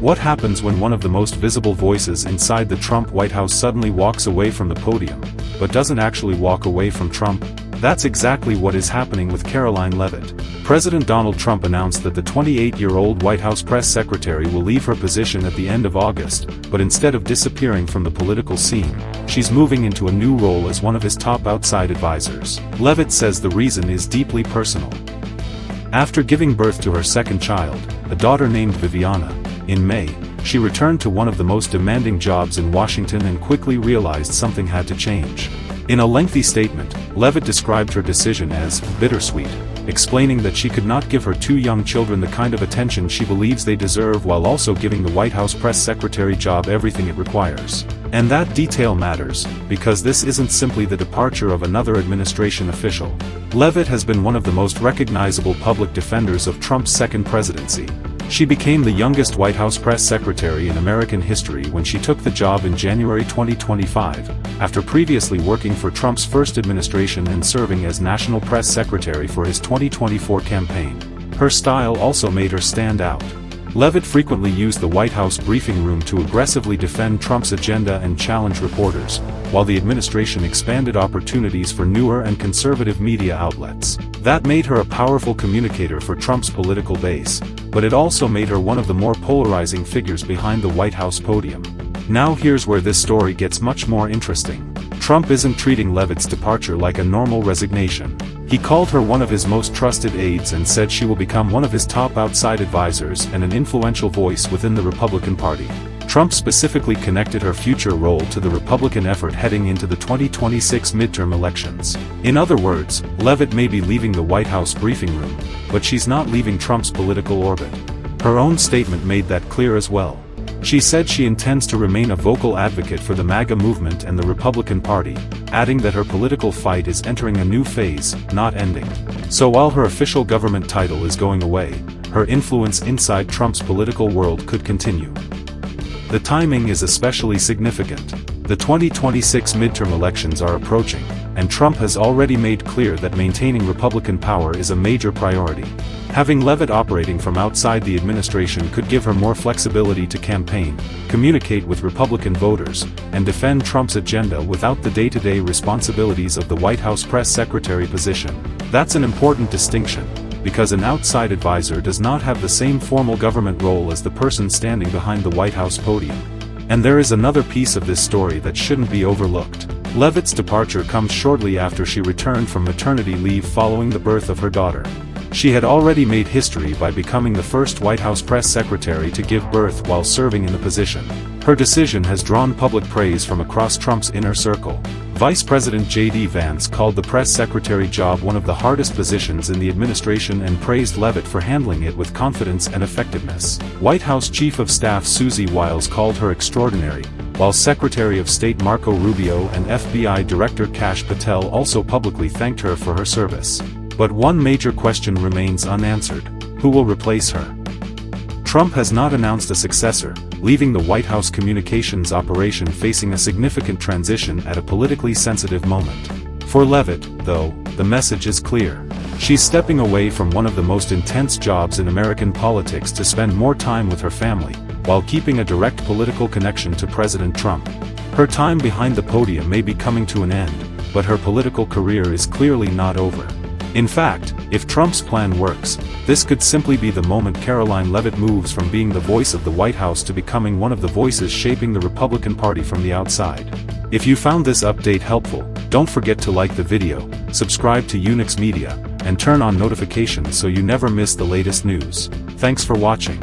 What happens when one of the most visible voices inside the Trump White House suddenly walks away from the podium, but doesn't actually walk away from Trump? That's exactly what is happening with Karoline Leavitt. President Donald Trump announced that the 28-year-old White House press secretary will leave her position at the end of August, but instead of disappearing from the political scene, she's moving into a new role as one of his top outside advisors. Leavitt says the reason is deeply personal. After giving birth to her second child, a daughter named Viviana, in May, she returned to one of the most demanding jobs in Washington and quickly realized something had to change. In a lengthy statement, Leavitt described her decision as bittersweet, explaining that she could not give her two young children the kind of attention she believes they deserve while also giving the White House press secretary job everything it requires. And that detail matters, because this isn't simply the departure of another administration official. Leavitt has been one of the most recognizable public defenders of Trump's second presidency. She became the youngest White House press secretary in American history when she took the job in January 2025, after previously working for Trump's first administration and serving as national press secretary for his 2024 campaign. Her style also made her stand out. Leavitt frequently used the White House briefing room to aggressively defend Trump's agenda and challenge reporters, while the administration expanded opportunities for newer and conservative media outlets. That made her a powerful communicator for Trump's political base, but it also made her one of the more polarizing figures behind the White House podium. Now here's where this story gets much more interesting. Trump isn't treating Leavitt's departure like a normal resignation. He called her one of his most trusted aides and said she will become one of his top outside advisors and an influential voice within the Republican Party. Trump specifically connected her future role to the Republican effort heading into the 2026 midterm elections. In other words, Leavitt may be leaving the White House briefing room, but she's not leaving Trump's political orbit. Her own statement made that clear as well. She said she intends to remain a vocal advocate for the MAGA movement and the Republican Party, adding that her political fight is entering a new phase, not ending. So while her official government title is going away, her influence inside Trump's political world could continue. The timing is especially significant. The 2026 midterm elections are approaching, and Trump has already made clear that maintaining Republican power is a major priority. Having Leavitt operating from outside the administration could give her more flexibility to campaign, communicate with Republican voters, and defend Trump's agenda without the day-to-day responsibilities of the White House press secretary position. That's an important distinction, because an outside advisor does not have the same formal government role as the person standing behind the White House podium. And there is another piece of this story that shouldn't be overlooked. Leavitt's departure comes shortly after she returned from maternity leave following the birth of her daughter. She had already made history by becoming the first White House press secretary to give birth while serving in the position. Her decision has drawn public praise from across Trump's inner circle. Vice President J.D. Vance called the press secretary job one of the hardest positions in the administration and praised Leavitt for handling it with confidence and effectiveness. White House Chief of Staff Susie Wiles called her extraordinary, while Secretary of State Marco Rubio and FBI Director Kash Patel also publicly thanked her for her service. But one major question remains unanswered: who will replace her? Trump has not announced a successor, leaving the White House communications operation facing a significant transition at a politically sensitive moment. For Leavitt, though, the message is clear. She's stepping away from one of the most intense jobs in American politics to spend more time with her family, while keeping a direct political connection to President Trump. Her time behind the podium may be coming to an end, but her political career is clearly not over. In fact, if Trump's plan works, this could simply be the moment Karoline Leavitt moves from being the voice of the White House to becoming one of the voices shaping the Republican Party from the outside. If you found this update helpful, don't forget to like the video, subscribe to Unix Media, and turn on notifications so you never miss the latest news. Thanks for watching.